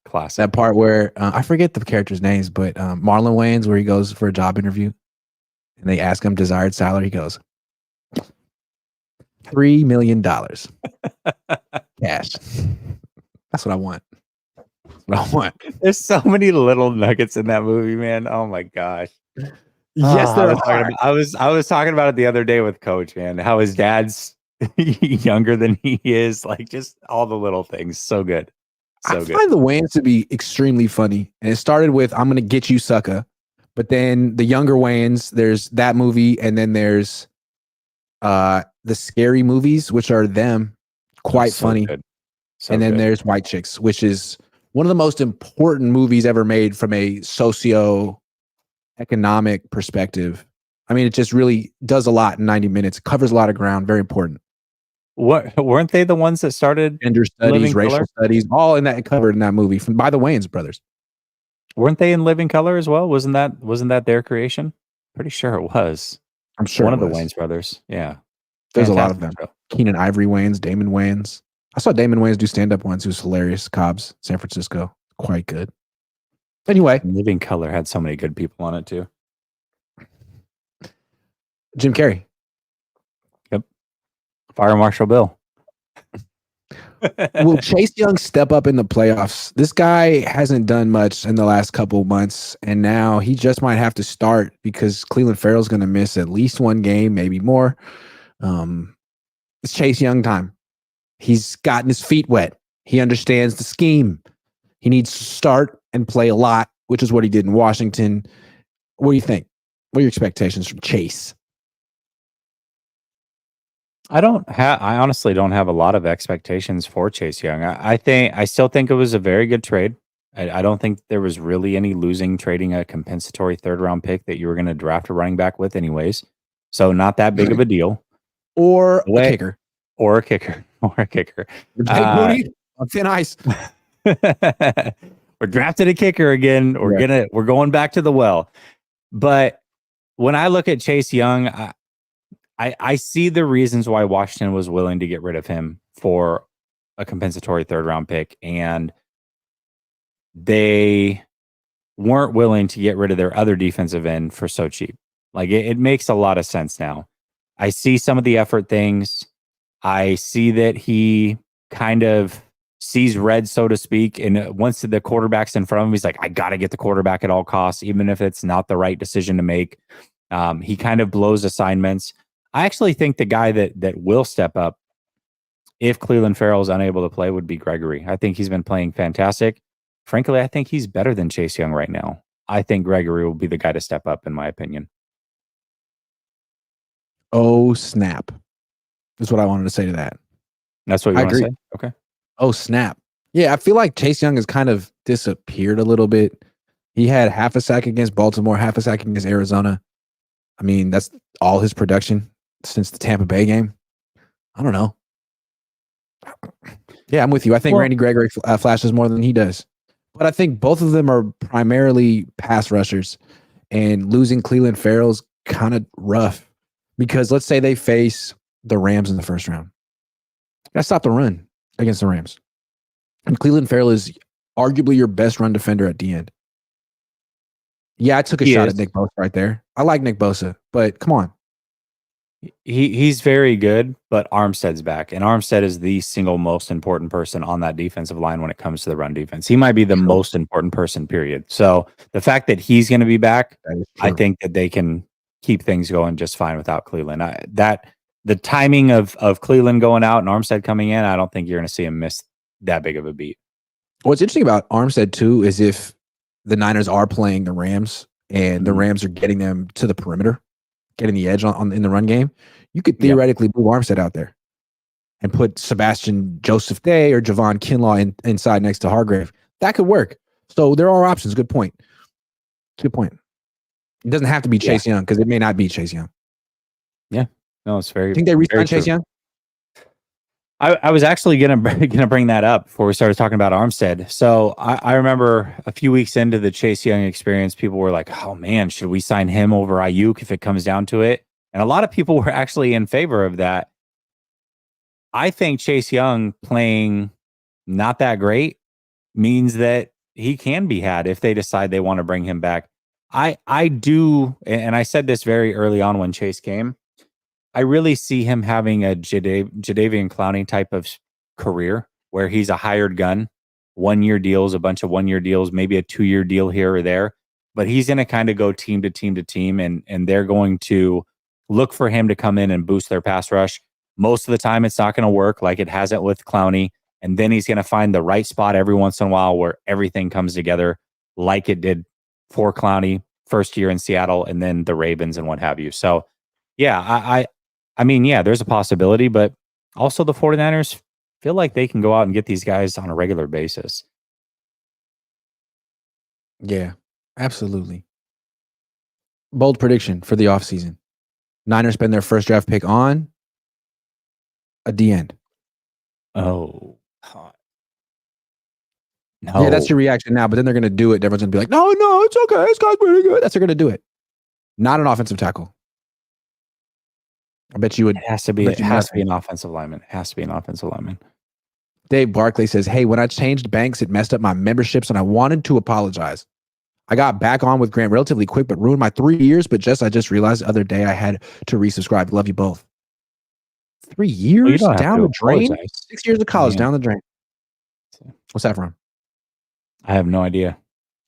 Classic. That part where, I forget the characters' names, but Marlon Wayans, where he goes for a job interview and they ask him desired salary. He goes, $3 million cash. That's what I want. There's so many little nuggets in that movie, man. Oh my gosh. Yes, there are. I was talking about it the other day with Coach, man. How his dad's younger than he is, like just all the little things. So good. I find the Wayans to be extremely funny, and it started with "I'm gonna get you, sucker," but then the younger Wayans, there's that movie, and then there's the scary movies, which are them quite funny, and then there's White Chicks, which is one of the most important movies ever made from a socio-economic perspective. I mean, it just really does a lot in 90 minutes. It covers a lot of ground. Very important. What weren't they the ones that started gender studies, Living racial Color? studies, all in that covered in that movie by the Wayans brothers. Weren't they in Living Color as well? Wasn't that their creation? Pretty sure it was. I'm sure one of it the was. Wayans brothers. Yeah, there's a lot of fantastic them. show. Keenan Ivory Wayans, Damon Wayans. I saw Damon Wayans do stand up once. He was hilarious. Cobb's, San Francisco, quite good. Anyway, Living Color had so many good people on it too. Jim Carrey. Yep. Fire Marshal Bill. Will Chase Young step up in the playoffs? This guy hasn't done much in the last couple months, and now he just might have to start because Cleveland Farrell's going to miss at least one game, maybe more. It's Chase Young time. He's gotten his feet wet. He understands the scheme. He needs to start and play a lot, which is what he did in Washington. What do you think? What are your expectations from Chase? I honestly don't have a lot of expectations for Chase Young. I still think it was a very good trade. I don't think there was really any losing trading a compensatory 3rd round pick that you were going to draft a running back with anyways. So not that big of a deal. Or a kicker. Or a kicker. Purdy on thin ice. We're drafted a kicker again. We're going back to the well. But when I look at Chase Young, I see the reasons why Washington was willing to get rid of him for a compensatory 3rd round pick, and they weren't willing to get rid of their other defensive end for so cheap. Like it makes a lot of sense now. I see some of the effort things. I see that he kind of sees red, so to speak, and once the quarterback's in front of him, he's like, I got to get the quarterback at all costs, even if it's not the right decision to make. He kind of blows assignments. I actually think the guy that will step up if Cleveland Farrell is unable to play would be Gregory. I think he's been playing fantastic. Frankly, I think he's better than Chase Young right now. I think Gregory will be the guy to step up, in my opinion. Oh, snap. That's what I wanted to say to that. That's what you want to say? Okay. Oh, snap. Yeah, I feel like Chase Young has kind of disappeared a little bit. He had half a sack against Baltimore, half a sack against Arizona. I mean, that's all his production since the Tampa Bay game. I don't know. Yeah, I'm with you. I think Randy Gregory flashes more than he does. But I think both of them are primarily pass rushers. And losing Cleveland Farrell's kind of rough. Because let's say they face the Rams in the 1st round. Gotta stop the run against the Rams. And Cleveland Farrell is arguably your best run defender at the end. Yeah, I took a shot at Nick Bosa right there. I like Nick Bosa, but come on. He's very good, but Armstead's back. And Armstead is the single most important person on that defensive line when it comes to the run defense. He might be the most important person, period. So the fact that he's going to be back, I think that they can keep things going just fine without Cleveland. The timing of Cleveland going out and Armstead coming in, I don't think you're going to see him miss that big of a beat. What's interesting about Armstead, too, is if the Niners are playing the Rams and the Rams are getting them to the perimeter, getting the edge in the run game, you could theoretically move Armstead out there and put Sebastian Joseph Day or Javon Kinlaw inside next to Hargrave. That could work. So there are options. Good point. Good point. It doesn't have to be Chase Young because it may not be Chase Young. Yeah. No, it's very. I think they re-signed Chase Young. I was actually gonna bring that up before we started talking about Armstead. So I remember a few weeks into the Chase Young experience, people were like, "Oh man, should we sign him over Ayuk if it comes down to it?" And a lot of people were actually in favor of that. I think Chase Young playing not that great means that he can be had if they decide they want to bring him back. I do, and I said this very early on when Chase came. I really see him having a Jadeveon Clowney type of career where he's a hired gun, 1-year deals, a bunch of 1-year deals, maybe a 2-year deal here or there. But he's going to kind of go team to team to team, and they're going to look for him to come in and boost their pass rush. Most of the time, it's not going to work like it hasn't with Clowney. And then he's going to find the right spot every once in a while where everything comes together like it did for Clowney first year in Seattle and then the Ravens and what have you. So, yeah, I mean, yeah, there's a possibility, but also the 49ers feel like they can go out and get these guys on a regular basis. Yeah, absolutely. Bold prediction for the offseason. Niners spend their first draft pick on a D end. Oh, no. Yeah, that's your reaction now, but then they're going to do it. Everyone's going to be like, no, it's okay. This guy's pretty good. That's they're going to do it. Not an offensive tackle. I bet you would. It has to be an offensive lineman. It has to be an offensive lineman. Dave Barkley says, hey, when I changed banks, it messed up my memberships and I wanted to apologize. I got back on with Grant relatively quick, but ruined my 3 years. But I just realized the other day I had to resubscribe. Love you both. 3 years down the drain? 6 years of college down the drain. What's that from? I have no idea.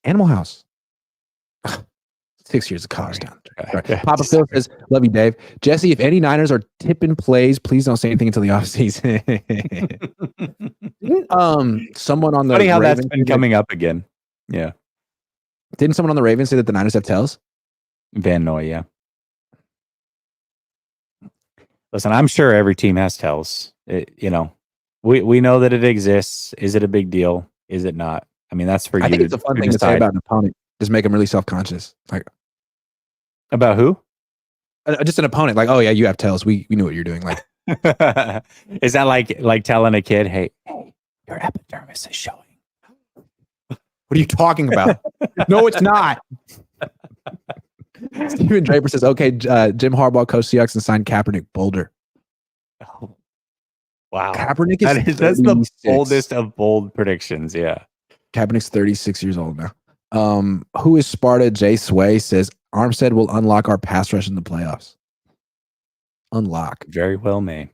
Animal House. 6 years of college down the drain. Sorry. Papa Phil says, love you, Dave. Jesse, if any Niners are tipping plays, please don't say anything until the offseason. Someone on the funny how Ravens, that's been coming up again. Yeah. Didn't someone on the Ravens say that the Niners have tails? Van Noy, yeah. Listen, I'm sure every team has tails. We know that it exists. Is it a big deal? Is it not? I mean, that's for you. I think it's a fun thing to say about an opponent. Just make them really self-conscious. Like, about who? Just an opponent. Like, oh yeah, you have tails. We knew what you're doing. Like, is that like telling a kid, hey, your epidermis is showing? What are you talking about? No, it's not. Steven Draper says, okay, Jim Harbaugh coached Seahawks and signed Kaepernick. Bolder. Oh, wow. Kaepernick that's the boldest of bold predictions. Yeah. Kaepernick's 36 years old now. Who is Sparta? Jay Sway says, Armstead will unlock our pass rush in the playoffs. Unlock. Very well may.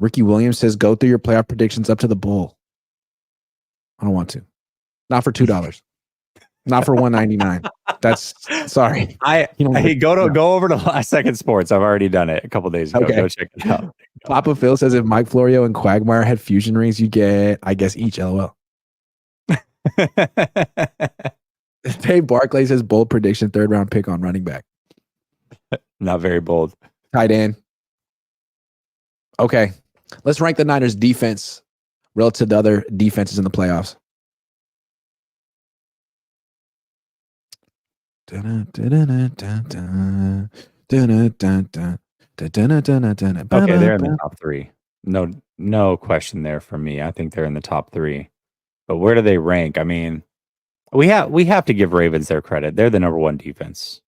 Ricky Williams says, go through your playoff predictions up to the bowl. I don't want to. Not for $2. Not for $1.99. That's sorry. Go over to Last Second Sports. I've already done it a couple days ago. Okay. Go check it out. Papa Phil says if Mike Florio and Quagmire had fusion rings, you get, I guess, each LOL. Dave Barkley says bold prediction, 3rd round pick on running back. Not very bold. Tight end. Okay. Let's rank the Niners defense relative to other defenses in the playoffs. Okay, they're in the top 3. No question there for me. I think they're in the top 3. But where do they rank? I mean, we have to give Ravens their credit. They're the number 1 defense.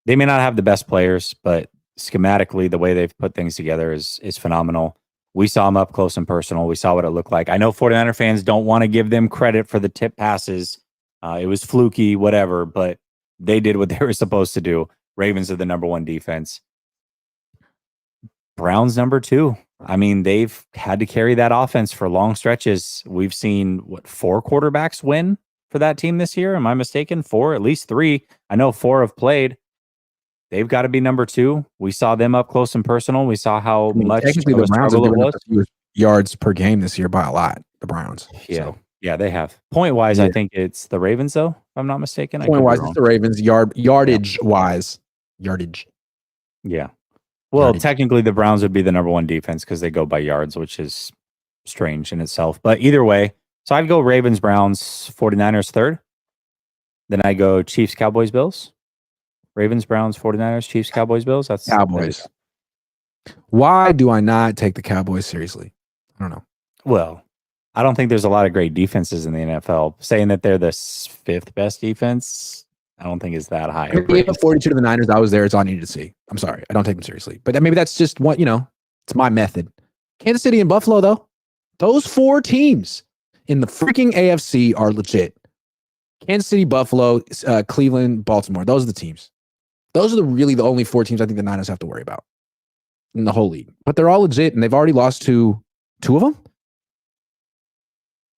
They may not have the best players, but schematically, the way they've put things together is phenomenal. We saw them up close and personal. We saw what it looked like. I know 49er fans don't want to give them credit for the tip passes. It was fluky, whatever, but they did what they were supposed to do. Ravens are the number 1 defense. Browns number 2. I mean, they've had to carry that offense for long stretches. We've seen 4 quarterbacks win for that team this year. Am I mistaken? 4, at least 3. I know 4 have played. They've got to be number 2. We saw them up close and personal. We saw how much technically the Browns are giving up yards per game this year by a lot. The Browns. Yeah. So. Yeah, they have. Point-wise, I think it's the Ravens, though, if I'm not mistaken. Point-wise, it's the Ravens. Yardage-wise. Yardage. Yeah. Well, technically, the Browns would be the number 1 defense because they go by yards, which is strange in itself. But either way, so I'd go Ravens, Browns, 49ers 3rd. Then I go Chiefs, Cowboys, Bills. Ravens, Browns, 49ers, Chiefs, Cowboys, Bills. That's Cowboys. Why do I not take the Cowboys seriously? I don't know. Well, I don't think there's a lot of great defenses in the NFL. Saying that they're the 5th best defense, I don't think is that high. If they gave up 42 to the Niners, I was there. It's all I needed to see. I'm sorry. I don't take them seriously. But maybe that's just what, it's my method. Kansas City and Buffalo, though, those 4 teams in the freaking AFC are legit. Kansas City, Buffalo, Cleveland, Baltimore. Those are the teams. Those are the only 4 teams I think the Niners have to worry about in the whole league. But they're all legit, and they've already lost to 2 of them.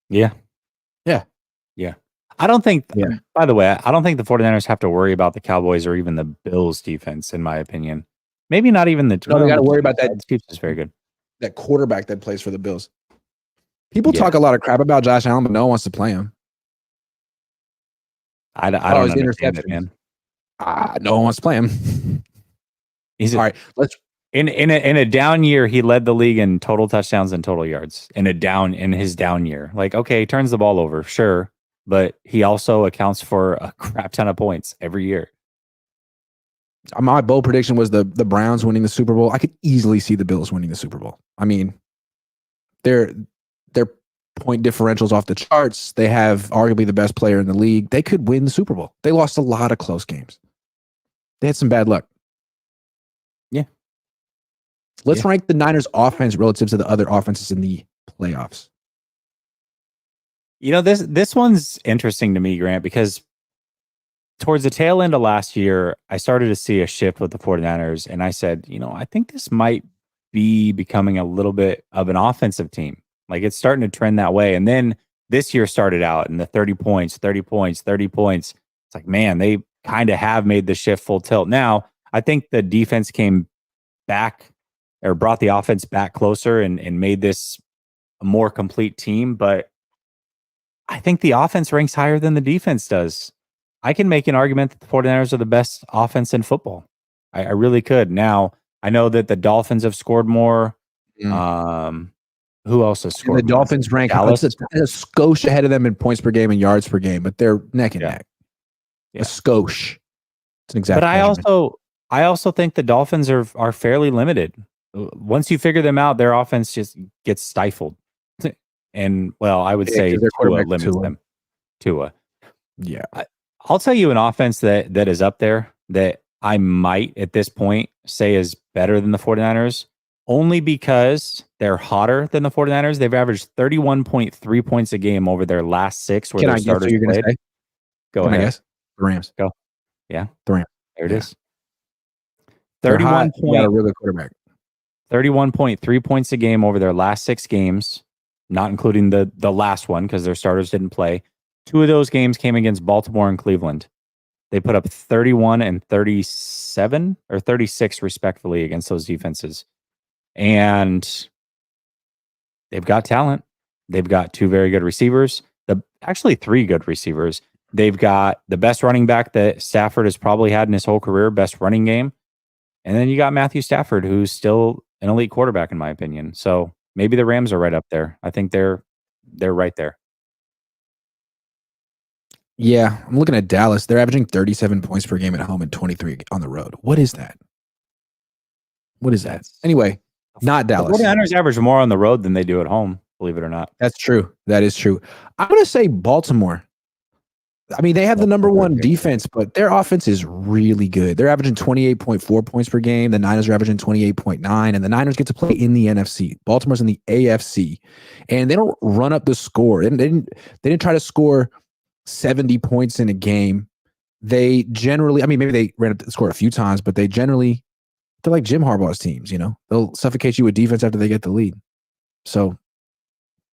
Yeah. I don't think, by the way, I don't think the 49ers have to worry about the Cowboys or even the Bills defense, in my opinion. Maybe not even the... No, they got to worry about that. Chiefs is very good. That quarterback that plays for the Bills. People talk a lot of crap about Josh Allen, but no one wants to play him. I don't understand it, man. No one wants to play him. All right, let's... In a down year, he led the league in total touchdowns and total yards. In his down year, like, okay, he turns the ball over, sure, but he also accounts for a crap ton of points every year. My bold prediction was the Browns winning the Super Bowl. I could easily see the Bills winning the Super Bowl. I mean, their point differentials off the charts. They have arguably the best player in the league. They could win the Super Bowl. They lost a lot of close games. They had some bad luck. Yeah. Let's rank the Niners offense relative to the other offenses in the playoffs. You know, this one's interesting to me, Grant, because towards the tail end of last year, I started to see a shift with the 49ers, and I said, I think this might be becoming a little bit of an offensive team. Like, it's starting to trend that way. And then this year started out in the 30 points. It's like, man, they kind of have made the shift full tilt. Now, I think the defense came back or brought the offense back closer and made this a more complete team. But I think the offense ranks higher than the defense does. I can make an argument that the 49ers are the best offense in football. I really could. Now, I know that the Dolphins have scored more. Who else has scored? And the Dolphins rank a skosh ahead of them in points per game and yards per game, but they're neck and neck. Yeah. A skosh. It's an exact. But I also think the Dolphins are fairly limited. Once you figure them out, their offense just gets stifled. And I would say Tua limits them. Tua. Yeah. I'll tell you an offense that is up there that I might at this point say is better than the 49ers. Only because they're hotter than the 49ers. They've averaged 31.3 points a game over their last 6 where their starters played. Go ahead. I guess? The Rams. Go. Yeah. The Rams. There it is. 31 got a really good quarterback. 31.3 points a game over their last 6 games, not including the last one because their starters didn't play. 2 of those games came against Baltimore and Cleveland. They put up 31 and 37 or 36 respectively against those defenses. And they've got talent. They've got 2 very good receivers. Actually 3 good receivers. They've got the best running back that Stafford has probably had in his whole career, best running game. And then you got Matthew Stafford, who's still an elite quarterback in my opinion. So maybe the Rams are right up there. I think they're right there. Yeah, I'm looking at Dallas. They're averaging 37 points per game at home and 23 on the road. What is that? Anyway, not Dallas. The 49ers average more on the road than they do at home, believe it or not. That's true. That is true. I'm going to say Baltimore. I mean, they have the number 1 defense, but their offense is really good. They're averaging 28.4 points per game. The Niners are averaging 28.9, and the Niners get to play in the NFC. Baltimore's in the AFC, and they don't run up the score. They didn't try to score 70 points in a game. They generally, maybe they ran up the score a few times, but they're like Jim Harbaugh's teams, They'll suffocate you with defense after they get the lead. So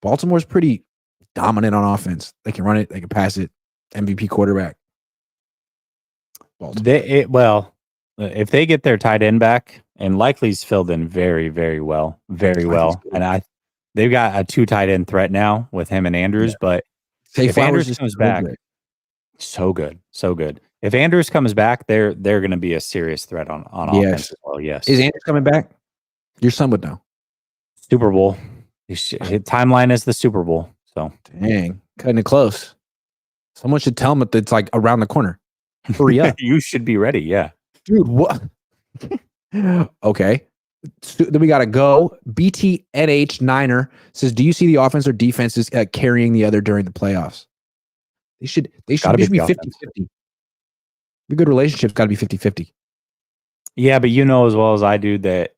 Baltimore's pretty dominant on offense. They can run it, they can pass it. MVP quarterback. If they get their tight end back, and Likely's filled in very, very well, and they've got a 2 tight end threat now with him and Andrews. But if Andrews comes back, so good. If Andrews comes back, they're going to be a serious threat on offense as well. Yes. Is Andrews coming back? Your son would know. Super Bowl. His timeline is the Super Bowl. So dang, cutting it close. Someone should tell him that it's like around the corner. Hurry up. You should be ready. Yeah. Dude, what? Okay. So then we got to go. BTNH Niner says, do you see the offense or defenses carrying the other during the playoffs? They should be 50-50. The good relationships got to be 50-50. Yeah, but you know as well as I do that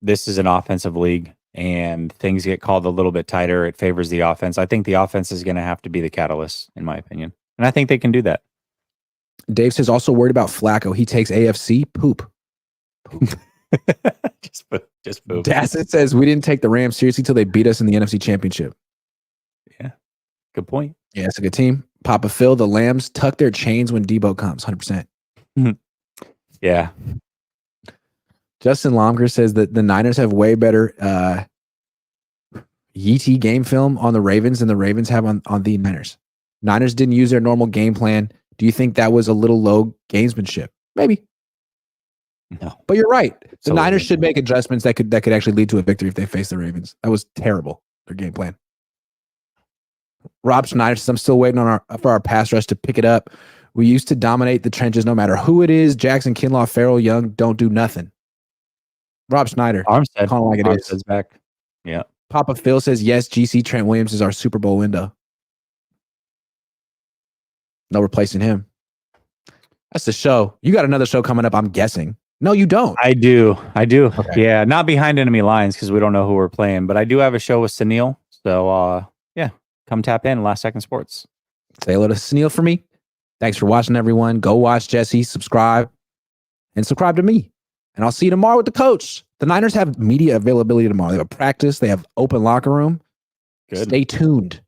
this is an offensive league and things get called a little bit tighter. It favors the offense. I think the offense is going to have to be the catalyst, in my opinion. And I think they can do that. Dave says, also worried about Flacco. He takes AFC. Poop. just poop. Dassett says, we didn't take the Rams seriously till they beat us in the NFC Championship. Yeah. Good point. Yeah, it's a good team. Papa Phil, the Lambs tuck their chains when Debo comes. 100%. Yeah. Justin Lomger says that the Niners have way better Yeet game film on the Ravens than the Ravens have on the Niners. Niners didn't use their normal game plan. Do you think that was a little low gamesmanship? Maybe. No. But you're right. The Niners should make adjustments that could actually lead to a victory if they face the Ravens. That was terrible, their game plan. Rob Schneider says, I'm still waiting for our pass rush to pick it up. We used to dominate the trenches no matter who it is. Jackson, Kinlaw, Farrell, Young don't do nothing. Rob Schneider. Armstead. Calling like it Armstead's is. back. Yeah. Papa Phil says, yes, GC Trent Williams is our Super Bowl window. No replacing him. That's the show. You got another show coming up, I'm guessing. No, you don't. I do. Okay. Yeah, not behind enemy lines because we don't know who we're playing, but I do have a show with Sunil. So, yeah, come tap in Last Second Sports. Say hello to Sunil for me. Thanks for watching, everyone. Go watch Jessie, subscribe, and subscribe to me. And I'll see you tomorrow with the coach. The Niners have media availability tomorrow. They have a practice. They have open locker room. Good. Stay tuned.